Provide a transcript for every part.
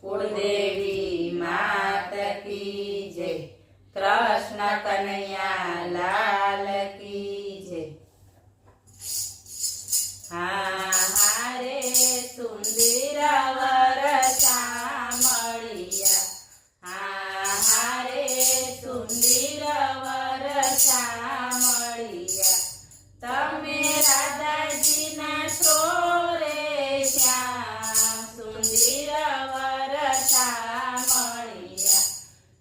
कुलदेवी मात की जय। कृष्ण कन्हैया लाल की जय। हाँ हारे सुंदर वर शामळिया, हाँ हारे सुंदर वर शामळिया, तमे राधाजी ना छोरे श्याम। सुंदर वर शामळिया,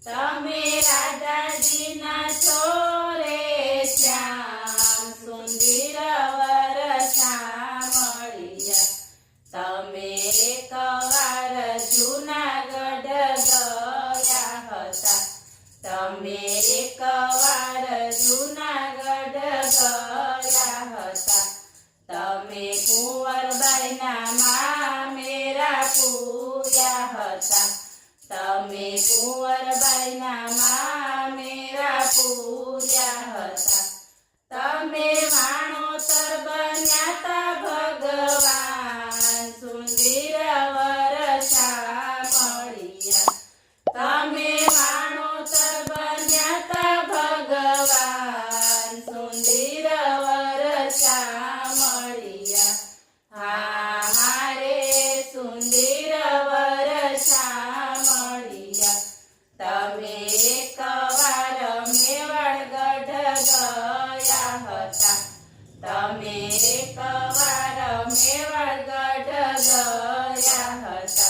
तमे राधाजी ना छोरे श्याम। सुंदर वर शामळिया, तमे एकवार जूनागढ़ गया हता, तमे एकवार जूनागढ़ गया हता। तमे कुंवरबाई ना मामेरा पूर्या हता, तमे कुंवरबाई ना मामेरा पूर्या हता। तमे वाणोतर बन्या ता भगवान। सुंदर वर शामळिया, तमे वाणोतर बन्या ता भगवान। सुंदर वर शामळिया, हाँ हारे सुंदर वर शामळिया, तमे एकवार मेवाड़गढ़ गया हता, तमे एकवार मेवाड़गढ़ गया हता।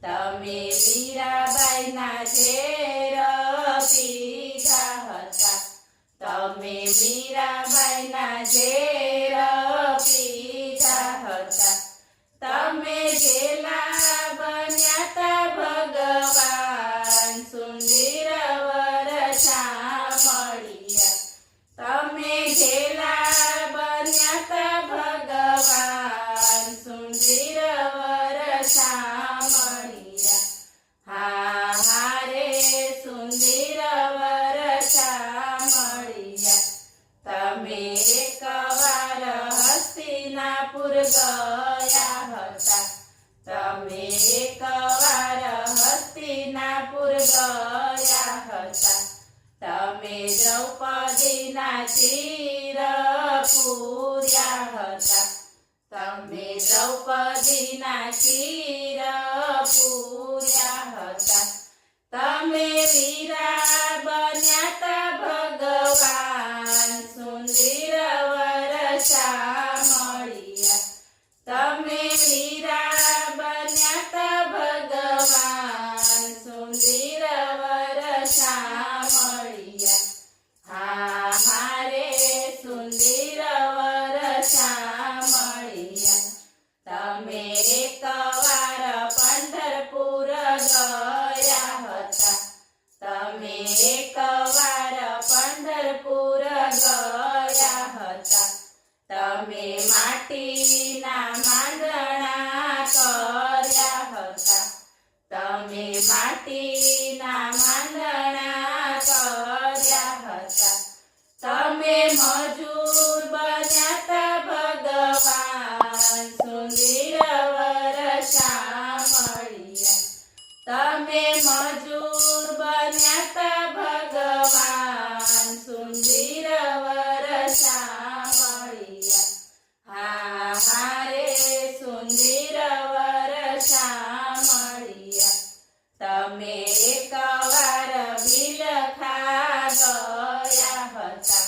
तमे मीराबाई ना झेर पीधा हता, तमे मीराबाई ना झेर पीधा हता। तमे गेला बन्या ता भगवान। सुंदर वर शामळिया, तमे गेला बन्या ता भगवान। सुंदर वर शामळिया, हाँ हारे सुंदर वर शामळिया, तमे एकवार हस्तिनापुर गया हता, तमे एकवार हस्तिनापुर गया हता। तमे द्रौपदी ना चीर पूर्या हता, तमे द्रौपदी ना चीर पूर्या हता। तमे वीरा बन्या ता भगवान। सुंदर वर शामळिया, तमे वीरा बन्या ता भगवान। सुंदर वर शामळिया, हाँ हारे सुंदर वर शामळिया, तमे एकवार पंढरपुर गया हता, तमे एकवार पंढरपुर गया हता। तमे माटीना मांडणा कर्या हता, तमे माटीना मांडणा कर्या हता। तमे मजूर बन्या ता भगवान। सुंदर वर शामळिया, तमे मजूर बन्या ता भगवान। सुंदर वर शामळिया, हाँ हारे सुंदर वर शामळिया, तमे एकवार बिलखा गया हता,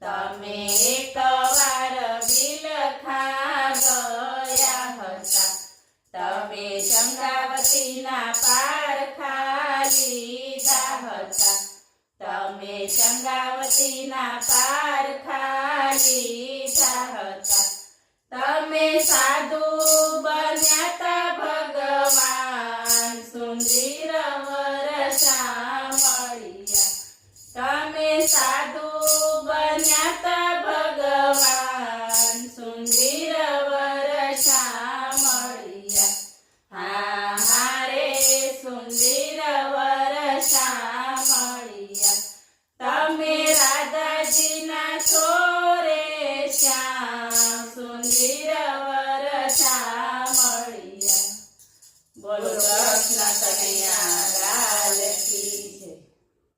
तमे एकवार बिलखा गया हता। तमे चंद्रावती ना पारखा लीधा हता, तमे चंद्रावती ना पारखा लीधा हता। तमे साधु बन्या ता भगवान। सुंदर वर शामळिया, तमे साधु बन्या ता भगवान। सुंदर वर शामळिया, हाँ हारे सुंदर वर शामळिया, तमे राधाजी ना छोरे श्याम। सुंदर वर शामळिया, बोलो कृष्ण કનૈયા